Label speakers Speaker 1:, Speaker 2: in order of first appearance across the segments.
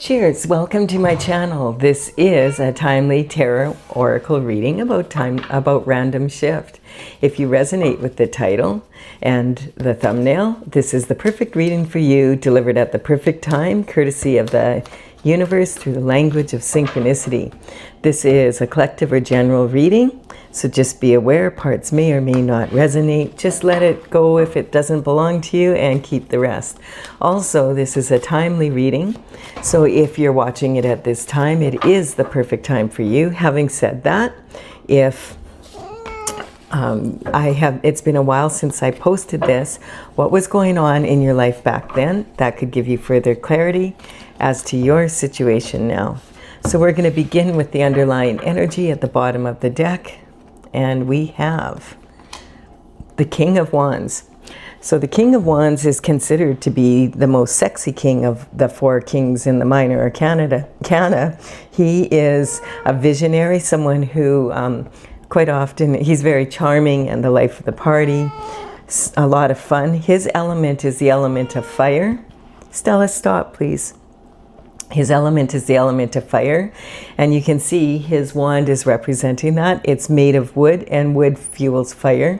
Speaker 1: Cheers! Welcome to my channel. This is a timely tarot oracle reading about random shift. If you resonate with the title and the thumbnail, this is the perfect reading for you, delivered at the perfect time, courtesy of the universe through the language of synchronicity. This is a collective or general reading, so just be aware parts may or may not resonate. Just let it go if it doesn't belong to you and keep the rest. Also, this is a timely reading, so if you're watching it at this time, it is the perfect time for you. Having said that, if it's been a while since I posted this, what was going on in your life back then, that could give you further clarity as to your situation now. So we're going to begin with the underlying energy at the bottom of the deck, and we have the King of Wands. So the King of Wands is considered to be the most sexy king of the four kings in the minor arcana. He is a visionary, someone who quite often, he's very charming and the life of the party, a lot of fun. His element is the element of fire. Stella, stop, please. His element is the element of fire, and you can see his wand is representing that. It's made of wood, and wood fuels fire.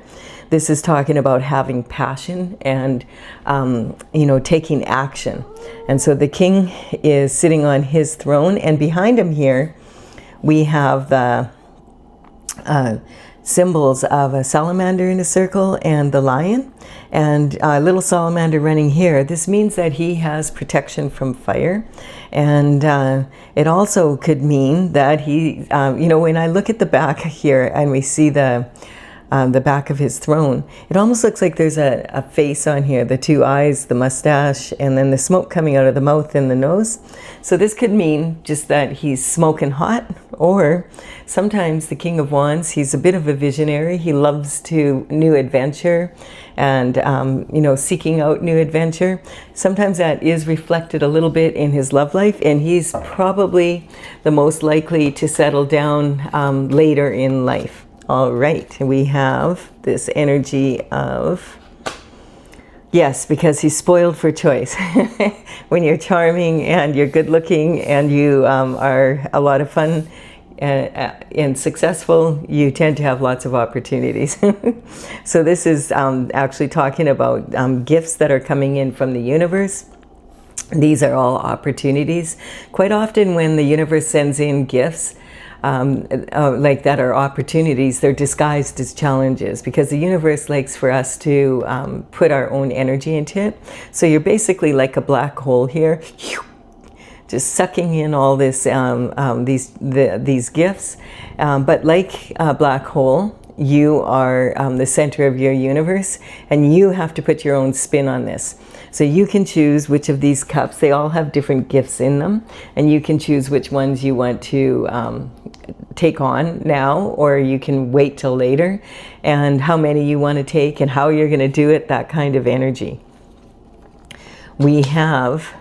Speaker 1: This is talking about having passion and, taking action. And so the king is sitting on his throne, and behind him here, we have the symbols of a salamander in a circle and the lion, and a little salamander running here. This means that he has protection from fire, and it also could mean that he, when I look at the back here and we see the back of his throne, it almost looks like there's a face on here, the two eyes, the mustache, and then the smoke coming out of the mouth and the nose. So this could mean just that he's smoking hot, or sometimes the King of Wands, he's a bit of a visionary. He loves to new adventure and, seeking out new adventure. Sometimes that is reflected a little bit in his love life, and he's probably the most likely to settle down later in life. All right, we have this energy of, yes, because he's spoiled for choice. When you're charming and you're good looking and you are a lot of fun and successful, you tend to have lots of opportunities. So this is actually talking about gifts that are coming in from the universe. These are all opportunities. Quite often when the universe sends in gifts, like that are opportunities, they're disguised as challenges, because the universe likes for us to put our own energy into it. So you're basically like a black hole here, just sucking in all this, these gifts. But like a black hole, you are the center of your universe, and you have to put your own spin on this. So you can choose which of these cups, they all have different gifts in them, and you can choose which ones you want to take on now, or you can wait till later, and how many you want to take and how you're going to do it, that kind of energy. We have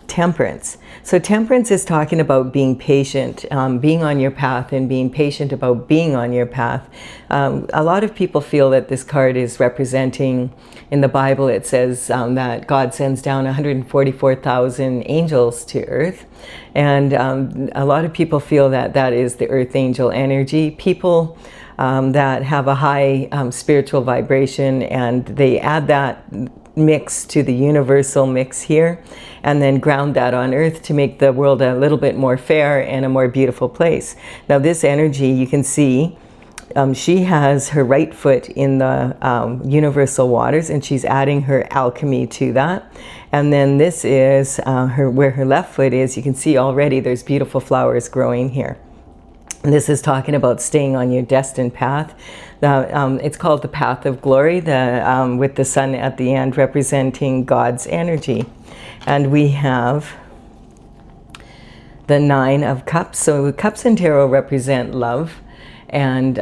Speaker 1: Temperance. So Temperance is talking about being patient, being on your path, and being patient about being on your path. A lot of people feel that this card is representing, in the Bible it says that God sends down 144,000 angels to earth, and a lot of people feel that that is the earth angel energy. People that have a high spiritual vibration, and they add that mix to the universal mix here, and then ground that on earth to make the world a little bit more fair and a more beautiful place. Now this energy, you can see, she has her right foot in the universal waters, and she's adding her alchemy to that. And then this is where her left foot is. You can see already there's beautiful flowers growing here. And this is talking about staying on your destined path. It's called the Path of Glory, with the sun at the end representing God's energy. And we have the Nine of Cups. So cups in tarot represent love. And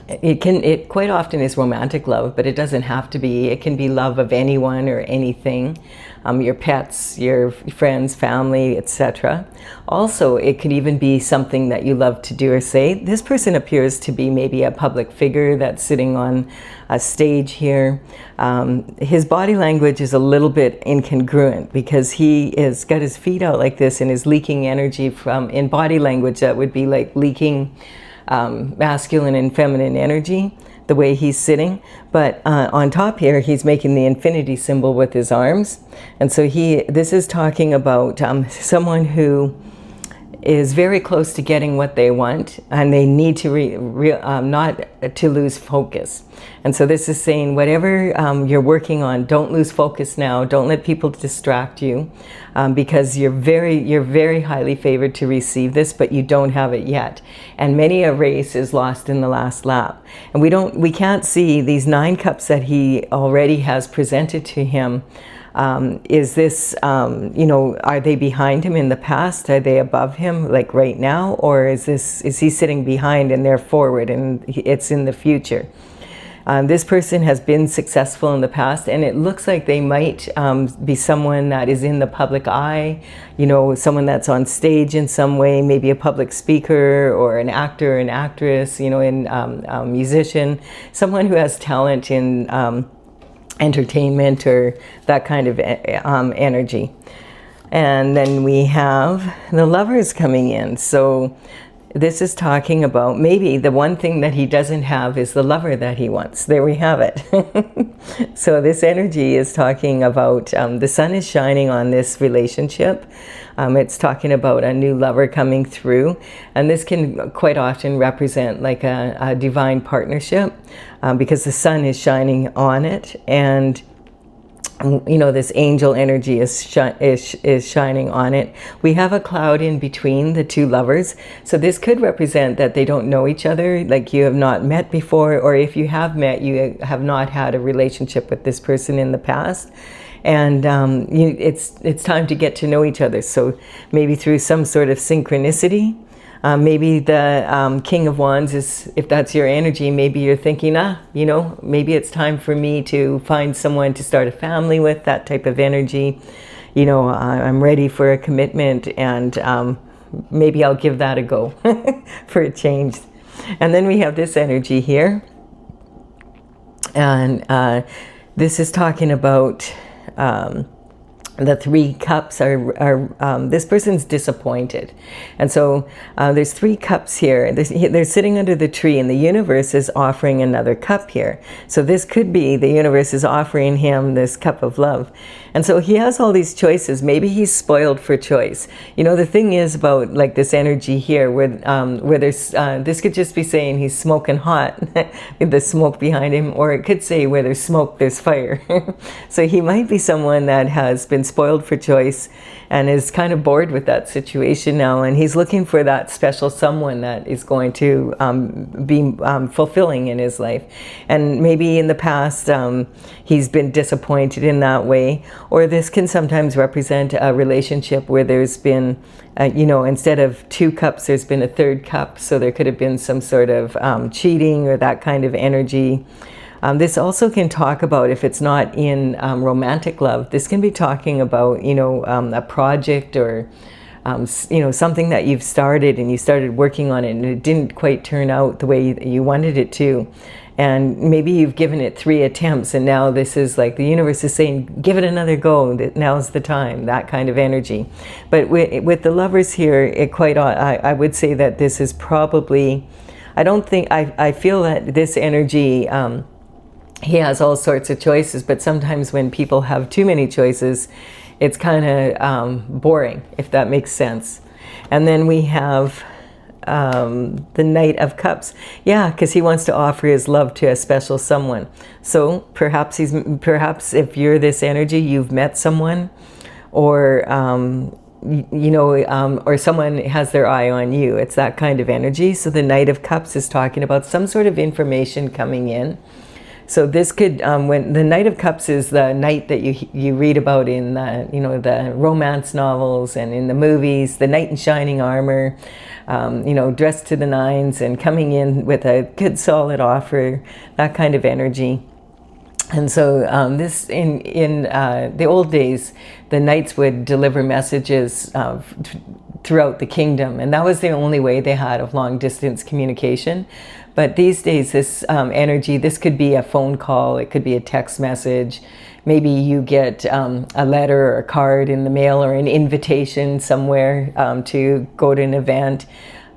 Speaker 1: It quite often is romantic love, but it doesn't have to be. It can be love of anyone or anything, your pets, your friends, family, etc. Also, it could even be something that you love to do or say. This person appears to be maybe a public figure that's sitting on a stage here. His body language is a little bit incongruent because he is got his feet out like this and is leaking energy from, in body language, that would be like leaking masculine and feminine energy, the way he's sitting. But on top here, he's making the infinity symbol with his arms. And so this is talking about someone who is very close to getting what they want, and they need to not to lose focus. And so this is saying, whatever you're working on, don't lose focus now. Don't let people distract you, because you're very highly favored to receive this, but you don't have it yet. And many a race is lost in the last lap. And we can't see these 9 cups that he already has presented to him. Is this, are they behind him in the past? Are they above him, like right now? Or is he sitting behind and they're forward and it's in the future? This person has been successful in the past, and it looks like they might be someone that is in the public eye, someone that's on stage in some way, maybe a public speaker or an actor, an actress, a musician, someone who has talent in entertainment or that kind of energy. And then we have the Lovers coming in. So this is talking about maybe the one thing that he doesn't have is the lover that he wants. There we have it. So this energy is talking about the sun is shining on this relationship. It's talking about a new lover coming through, and this can quite often represent like a divine partnership, because the sun is shining on it, and this angel energy is shining on it. We have a cloud in between the two lovers, so this could represent that they don't know each other, like you have not met before, or if you have met, you have not had a relationship with this person in the past. And it's time to get to know each other. So maybe through some sort of synchronicity. Maybe the King of Wands is, if that's your energy, maybe you're thinking, maybe it's time for me to find someone to start a family with, that type of energy. I'm ready for a commitment, and maybe I'll give that a go for a change. And then we have this energy here. And this is talking about the 3 cups are this person's disappointed, and so there's 3 cups here. They're sitting under the tree, and the universe is offering another cup here. So this could be the universe is offering him this cup of love, and so he has all these choices. Maybe he's spoiled for choice. The thing is about like this energy here, where there's this could just be saying he's smoking hot with the smoke behind him, or it could say where there's smoke, there's fire. So he might be someone that has been spoiled for choice and is kind of bored with that situation now, and he's looking for that special someone that is going to be fulfilling in his life. And maybe in the past he's been disappointed in that way, or this can sometimes represent a relationship where there's been instead of 2 cups, there's been a 3rd cup, so there could have been some sort of cheating or that kind of energy. This also can talk about, if it's not in romantic love, this can be talking about, a project or, something that you've started and you started working on it and it didn't quite turn out the way you wanted it to. And maybe you've given it 3 attempts, and now this is like the universe is saying, give it another go, now's the time, that kind of energy. But with the Lovers here, I would say that this is probably, I feel that this energy, he has all sorts of choices, but sometimes when people have too many choices, it's kind of boring, if that makes sense. And then we have the Knight of Cups. Yeah, because he wants to offer his love to a special someone. So perhaps if you're this energy, you've met someone, or or someone has their eye on you. It's that kind of energy. So the Knight of Cups is talking about some sort of information coming in. So this could, when the Knight of Cups is the knight that you read about in the, the romance novels and in the movies, the knight in shining armor, dressed to the nines and coming in with a good solid offer, that kind of energy. And so this in the old days, the knights would deliver messages throughout the kingdom, and that was the only way they had of long distance communication. But these days, this energy, this could be a phone call, it could be a text message. Maybe you get a letter or a card in the mail or an invitation somewhere to go to an event.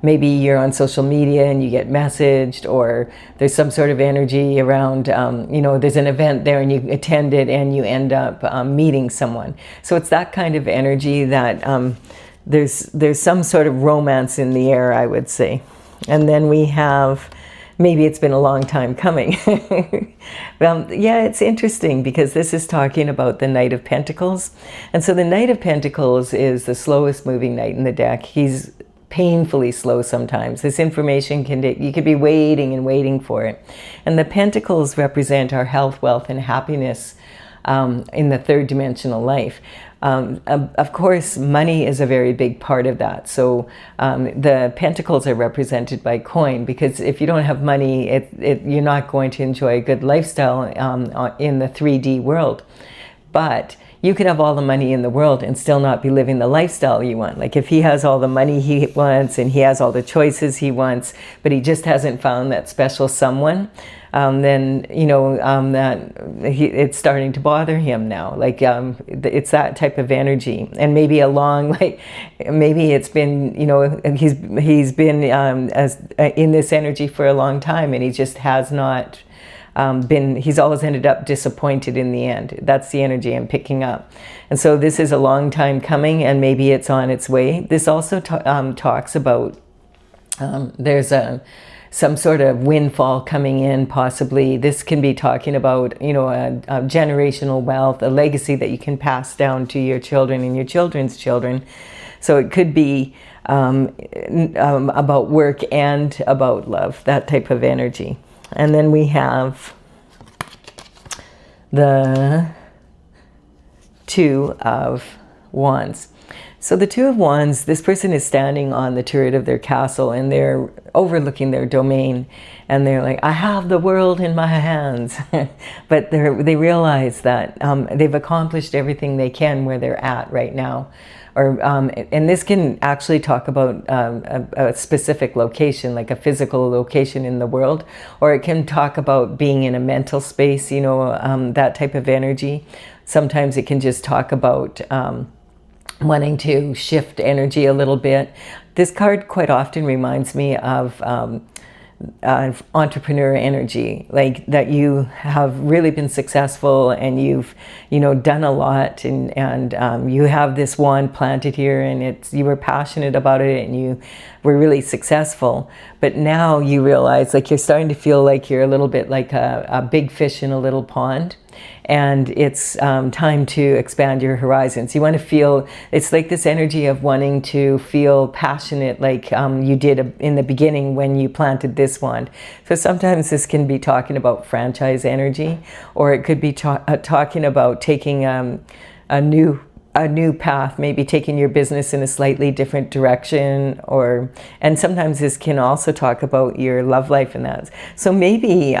Speaker 1: Maybe you're on social media and you get messaged, or there's some sort of energy around, there's an event there and you attend it and you end up meeting someone. So it's that kind of energy that there's some sort of romance in the air, I would say. And then we have, maybe it's been a long time coming. Yeah, it's interesting because this is talking about the Knight of Pentacles. And so the Knight of Pentacles is the slowest moving knight in the deck. He's painfully slow sometimes. This information you could be waiting and waiting for it. And the pentacles represent our health, wealth, and happiness in the third dimensional life. Of course, money is a very big part of that. So the pentacles are represented by coin, because if you don't have money, you're not going to enjoy a good lifestyle in the 3D world. But you could have all the money in the world and still not be living the lifestyle you want. Like if he has all the money he wants and he has all the choices he wants, but he just hasn't found that special someone, then it's starting to bother him now. Like it's that type of energy. And maybe maybe it's been, he's been in this energy for a long time, and he just has not he's always ended up disappointed in the end. That's the energy I'm picking up. And so this is a long time coming, and maybe it's on its way. This also talks about there's some sort of windfall coming in, possibly. This can be talking about, a generational wealth, a legacy that you can pass down to your children and your children's children. So it could be about work and about love, that type of energy. And then we have the Two of Wands. So the Two of Wands, this person is standing on the turret of their castle and they're overlooking their domain, and they're like, I have the world in my hands. But they realize that they've accomplished everything they can where they're at right now. And this can actually talk about a specific location, like a physical location in the world, or it can talk about being in a mental space, that type of energy. Sometimes it can just talk about wanting to shift energy a little bit. This card quite often reminds me of entrepreneur energy, like that you have really been successful and you've done a lot, and you have this wand planted here, and you were passionate about it and you were really successful, but now you realize like you're starting to feel like you're a little bit like a big fish in a little pond, and it's time to expand your horizons. You want to feel, it's like this energy of wanting to feel passionate like you did in the beginning when you planted this wand. So sometimes this can be talking about franchise energy, or it could be talking about taking a new path, maybe taking your business in a slightly different direction, and sometimes this can also talk about your love life and that. So maybe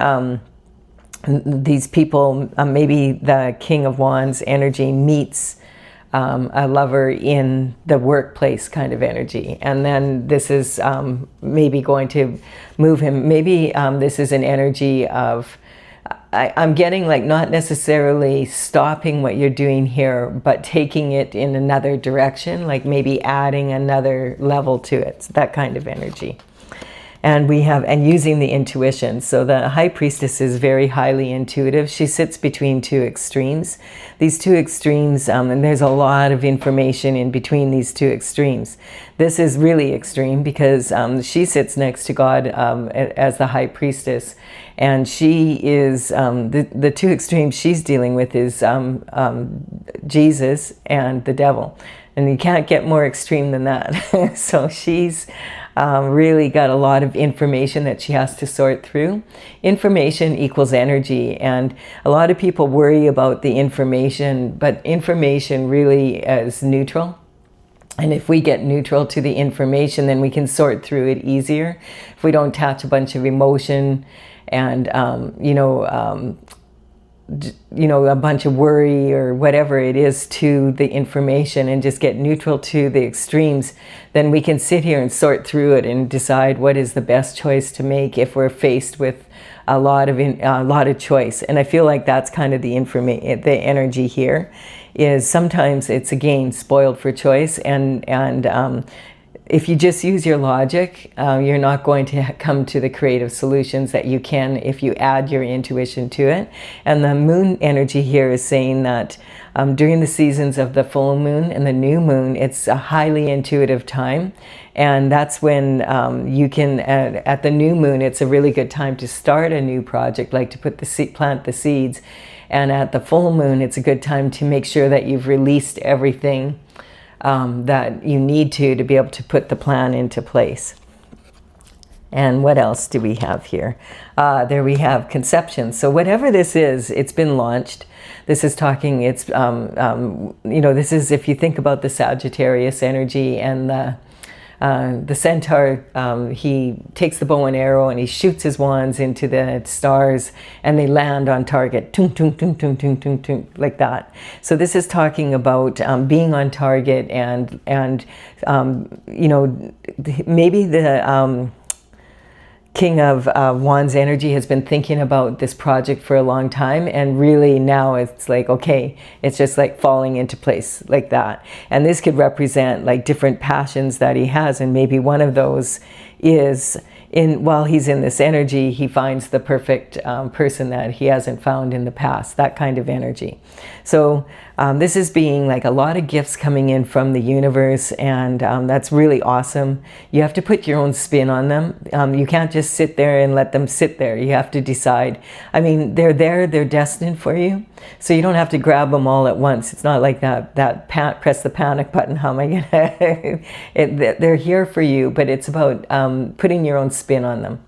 Speaker 1: these people, maybe the King of Wands energy meets a lover in the workplace kind of energy, and then this is maybe going to move him. Maybe this is an energy of, I'm getting like not necessarily stopping what you're doing here, but taking it in another direction, like maybe adding another level to it, that kind of energy. And using the intuition. So the High Priestess is very highly intuitive. She sits between two extremes. These two extremes, and there's a lot of information in between these two extremes. This is really extreme because she sits next to God as the High Priestess. And she is, the two extremes she's dealing with is Jesus and the devil. And you can't get more extreme than that. So she's really got a lot of information that she has to sort through. Information equals energy, and a lot of people worry about the information, but information really is neutral. And if we get neutral to the information, then we can sort through it easier. If we don't attach a bunch of emotion and, a bunch of worry or whatever it is to the information, and just get neutral to the extremes, then we can sit here and sort through it and decide what is the best choice to make if we're faced with a lot of choice. And I feel like that's kind of the energy here, is sometimes it's, again, spoiled for choice, and if you just use your logic, you're not going to come to the creative solutions that you can if you add your intuition to it. And the moon energy here is saying that during the seasons of the full moon and the new moon, it's a highly intuitive time. And that's when you can, at the new moon, it's a really good time to start a new project, like to plant the seeds. And at the full moon, it's a good time to make sure that you've released everything that you need to be able to put the plan into place. And what else do we have here? There we have conception. So whatever this is, it's been launched. This is talking, it's, this is, if you think about the Sagittarius energy and the centaur, he takes the bow and arrow and he shoots his wands into the stars and they land on target, tung, tung, tung, tung, tung, tung, tung, like that. So this is talking about being on target and maybe the King of Wands energy has been thinking about this project for a long time, and really now it's like, okay, it's just like falling into place like that. And this could represent like different passions that he has, and maybe one of those is while he's in this energy, he finds the perfect person that he hasn't found in the past, that kind of energy. So this is being like a lot of gifts coming in from the universe, and that's really awesome. You have to put your own spin on them. You can't just sit there and let them sit there. You have to decide. I mean, they're there, they're destined for you. So you don't have to grab them all at once. It's not like press the panic button. How am I gonna? They're here for you, but it's about putting your own spin on them.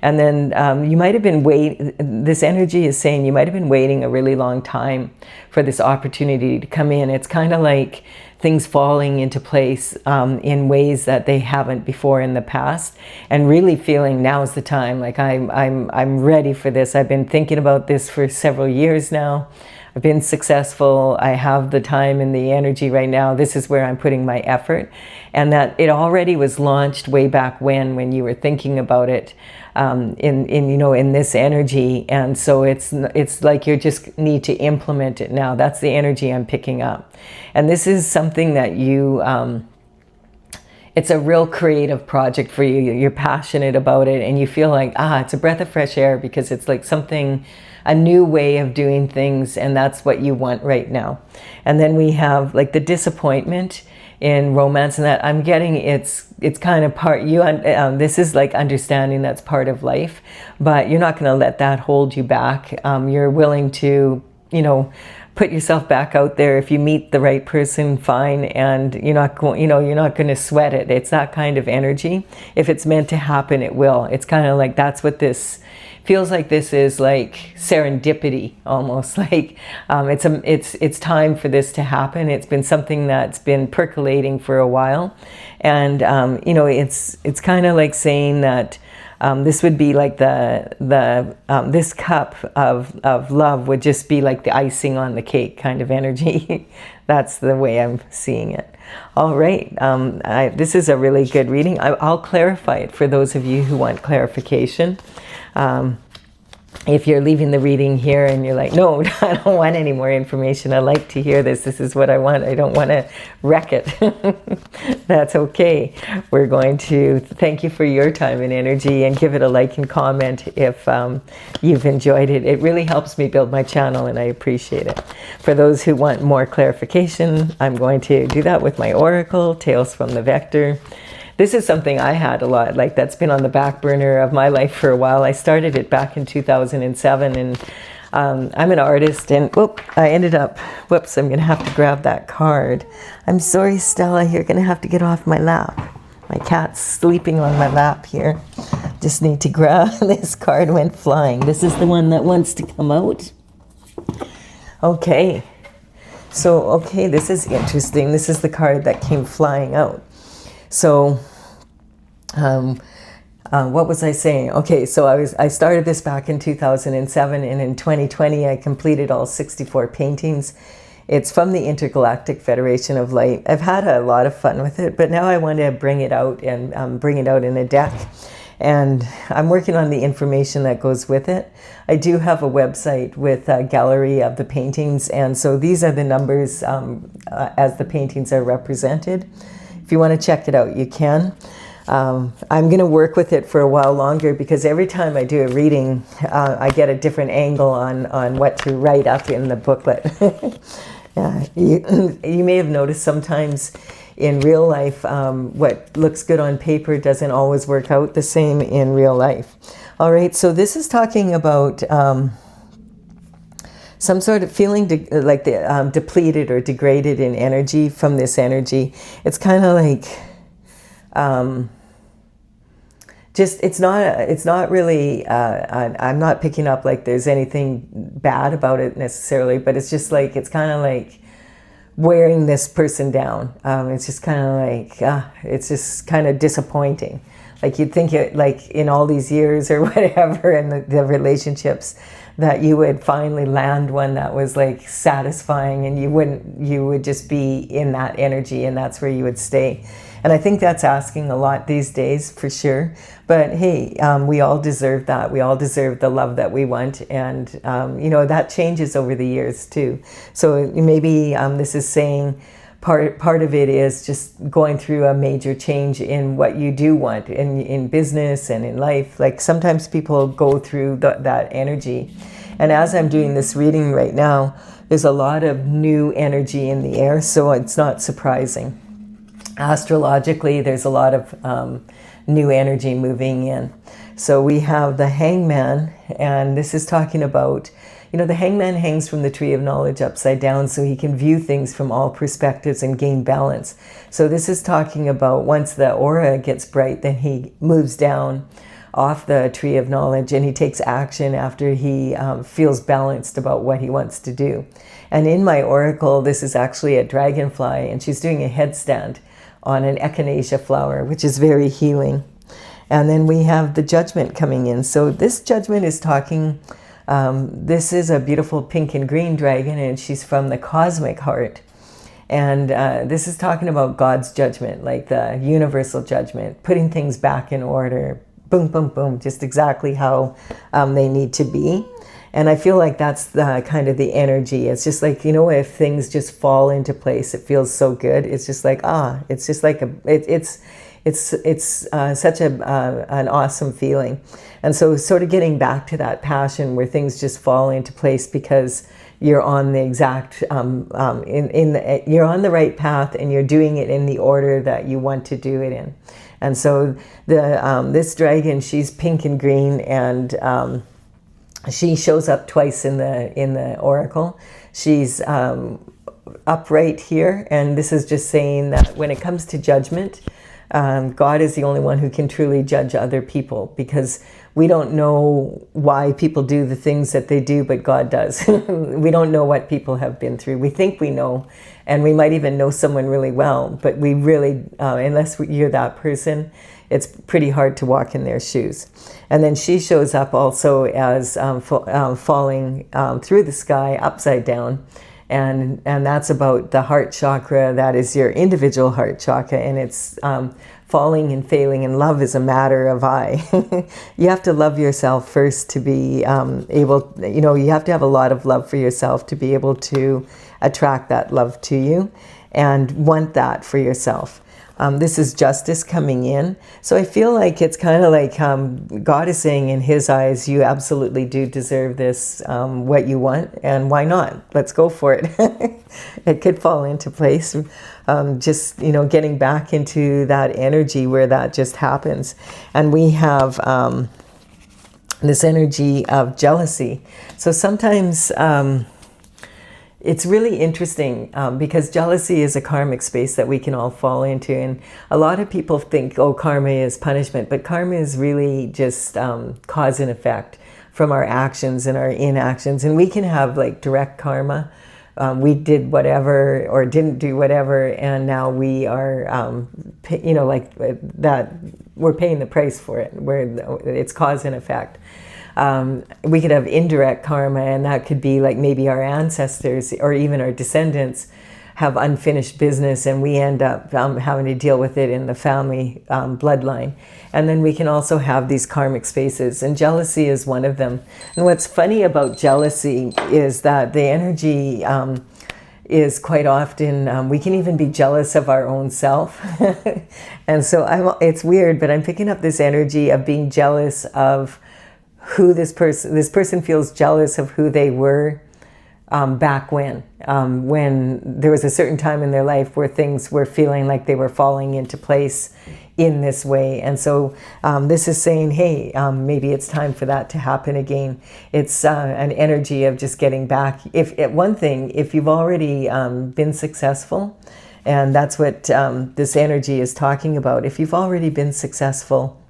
Speaker 1: And then you might have been this energy is saying you might have been waiting a really long time for this opportunity to come in. It's kind of like things falling into place in ways that they haven't before in the past, and really feeling now's the time. Like I'm ready for this. I've been thinking about this for several years now. I've been successful. I have the time and the energy right now. This is where I'm putting my effort, and that it already was launched way back when you were thinking about it in this energy. And so it's like you just need to implement it now. That's the energy I'm picking up, and this is something that you. It's a real creative project for you. You're passionate about it, and you feel like, it's a breath of fresh air, because it's like something, a new way of doing things, and that's what you want right now. And then we have like the disappointment in romance, and that I'm getting it's kind of part you. This is like understanding that's part of life, but you're not going to let that hold you back. You're willing to, put yourself back out there. If you meet the right person, fine, and you're not going to sweat it. It's that kind of energy. If it's meant to happen, it will. It's kind of like that's what this feels like. This is like serendipity, almost like it's time for this to happen. It's been something that's been percolating for a while, and it's kind of like saying that. This would be like this cup of love would just be like the icing on the cake kind of energy. That's the way I'm seeing it. All right. This is a really good reading. I'll clarify it for those of you who want clarification. If you're leaving the reading here and you're like, no, I don't want any more information. I like to hear this. This is what I want. I don't want to wreck it. That's okay. We're going to thank you for your time and energy, and give it a like and comment if you've enjoyed it. It really helps me build my channel, and I appreciate it. For those who want more clarification, I'm going to do that with my oracle, Tales from the Vector. This is something I had a lot, like that's been on the back burner of my life for a while. I started it back in 2007, and I'm an artist, and I ended up, I'm going to have to grab that card. I'm sorry, Stella, you're going to have to get off my lap. My cat's sleeping on my lap here. Just need to grab, this card went flying. This is the one that wants to come out. Okay. So, okay, this is interesting. This is the card that came flying out. So, what was I saying? Okay, so I started this back in 2007, and in 2020 I completed all 64 paintings. It's from the Intergalactic Federation of Light. I've had a lot of fun with it, but now I want to bring it out and bring it out in a deck. And I'm working on the information that goes with it. I do have a website with a gallery of the paintings, and so these are the numbers as the paintings are represented. If you want to check it out, you can. I'm going to work with it for a while longer, because every time I do a reading, I get a different angle on what to write up in the booklet. Yeah, you may have noticed sometimes in real life, what looks good on paper doesn't always work out the same in real life. All right, so this is talking about some sort of feeling like depleted or degraded in energy from this energy. It's kind of like, just, it's not really, I'm not picking up like there's anything bad about it necessarily, but it's just like, it's kind of like wearing this person down. It's just kind of like, it's just kind of disappointing. Like you'd think it, like in all these years or whatever, in the relationships, that you would finally land one that was like satisfying, and you would just be in that energy, and that's where you would stay. And I think that's asking a lot these days, for sure. But hey, we all deserve that. We all deserve the love that we want. And, you know, that changes over the years too. So maybe this is saying part of it is just going through a major change in what you do want in business and in life. Like sometimes people go through that energy. And as I'm doing this reading right now, there's a lot of new energy in the air. So it's not surprising. Astrologically, there's a lot of new energy moving in. So we have the Hangman, and this is talking about, you know, the Hangman hangs from the tree of knowledge upside down, so he can view things from all perspectives and gain balance. So this is talking about once the aura gets bright, then he moves down off the tree of knowledge, and he takes action after he feels balanced about what he wants to do. And in my oracle, this is actually a dragonfly, and she's doing a headstand on an echinacea flower, which is very healing. And then we have the Judgment coming in. So this Judgment is talking, this is a beautiful pink and green dragon, and she's from the cosmic heart. And this is talking about God's judgment, like the universal judgment, putting things back in order, boom, boom, boom, just exactly how they need to be. And I feel like that's the kind of the energy. It's just like, you know, if things just fall into place, it feels so good. It's just like, it's just like it's such an awesome feeling. And so sort of getting back to that passion where things just fall into place because you're on the exact, you're on the right path, and you're doing it in the order that you want to do it in. And so this dragon, she's pink and green, and she shows up twice in the oracle. She's upright here, and this is just saying that when it comes to judgment, God is the only one who can truly judge other people, because we don't know why people do the things that they do, but God does. We don't know what people have been through. We think we know, and we might even know someone really well, but we really, unless you're that person, it's pretty hard to walk in their shoes. And then she shows up also as falling through the sky upside down. And that's about the heart chakra. That is your individual heart chakra. And it's falling and failing. And love is a matter of I. You have to love yourself first to be able, you know, you have to have a lot of love for yourself to be able to attract that love to you and want that for yourself. This is justice coming in. So I feel like it's kind of like God is saying in his eyes, you absolutely do deserve this, what you want, and why not? Let's go for it. It could fall into place. Just, you know, getting back into that energy where that just happens. And we have this energy of jealousy. So sometimes, it's really interesting because jealousy is a karmic space that we can all fall into. And a lot of people think, oh, karma is punishment, but karma is really just cause and effect from our actions and our inactions. And we can have like direct karma. We did whatever or didn't do whatever, and now we are, you know, like that, we're paying the price for it, where it's cause and effect. We could have indirect karma, and that could be like maybe our ancestors or even our descendants have unfinished business, and we end up having to deal with it in the family bloodline. And then we can also have these karmic spaces, and jealousy is one of them. And what's funny about jealousy is that the energy is quite often, we can even be jealous of our own self. And so it's weird, but I'm picking up this energy of being jealous of who this person feels jealous of who they were back when there was a certain time in their life where things were feeling like they were falling into place in this way. And so this is saying, hey, maybe it's time for that to happen again. It's an energy of just getting back. If you've already been successful, and that's what this energy is talking about. If you've already been successful,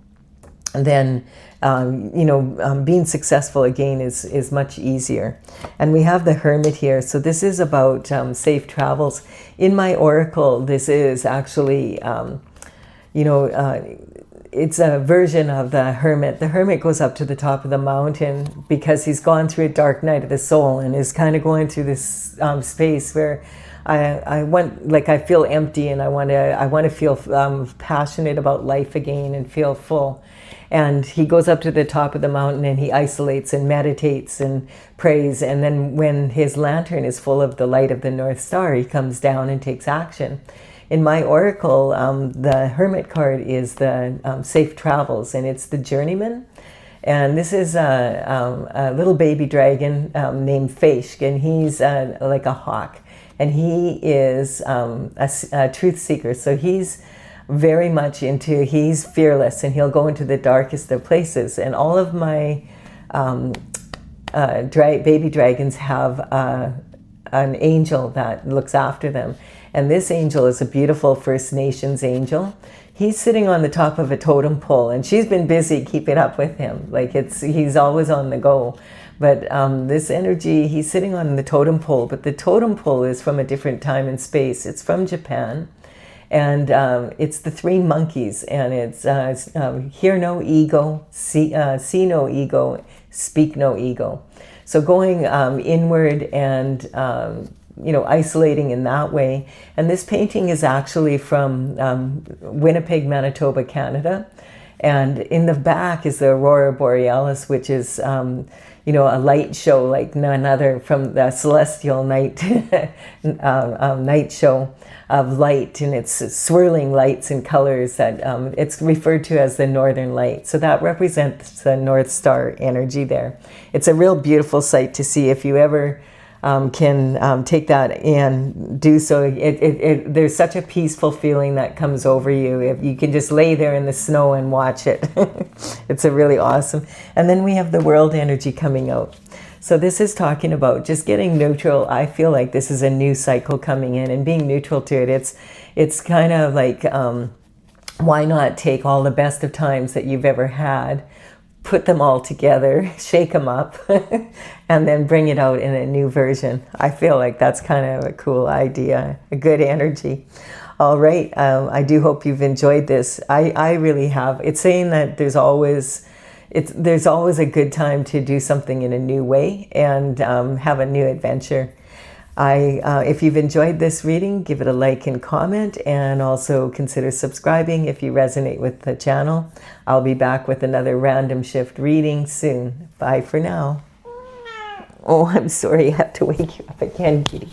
Speaker 1: then being successful again is much easier. And we have the Hermit here. So this is about safe travels. In my oracle, this is actually, it's a version of the Hermit. The Hermit goes up to the top of the mountain because he's gone through a dark night of the soul and is kind of going through this space where I feel empty, and I want to feel passionate about life again and feel full. And he goes up to the top of the mountain and he isolates and meditates and prays. And then when his lantern is full of the light of the North Star, he comes down and takes action. In my oracle, the Hermit card is the safe travels, and it's the journeyman. And this is a little baby dragon named Feshk, and he's like a hawk. And he is a truth seeker. So he's very much he's fearless, and he'll go into the darkest of places. And all of my baby dragons have an angel that looks after them. And this angel is a beautiful First Nations angel. He's sitting on the top of a totem pole, and she's been busy keeping up with him. He's always on the go. But this energy, he's sitting on the totem pole, but the totem pole is from a different time and space. It's from Japan. And it's the three monkeys, and it's hear no ego, see no ego, speak no ego. So going inward and isolating in that way. And this painting is actually from Winnipeg, Manitoba, Canada. And in the back is the Aurora Borealis, which is a light show like none other, from the celestial night night show of light, and it's swirling lights and colors that it's referred to as the Northern Light. So that represents the North Star energy there. It's a real beautiful sight to see. If you ever can take that and do so, there's such a peaceful feeling that comes over you. If you can just lay there in the snow and watch it. It's a really awesome. And then we have the world energy coming out. So this is talking about just getting neutral. I feel like this is a new cycle coming in, and being neutral to it. It's kind of like, why not take all the best of times that you've ever had, put them all together, shake them up, and then bring it out in a new version. I feel like that's kind of a cool idea, a good energy. All right, I do hope you've enjoyed this. I really have. It's saying that there's always a good time to do something in a new way and have a new adventure. If you've enjoyed this reading, give it a like and comment, and also consider subscribing if you resonate with the channel. I'll be back with another random shift reading soon. Bye for now. Oh, I'm sorry, I have to wake you up again, Kitty.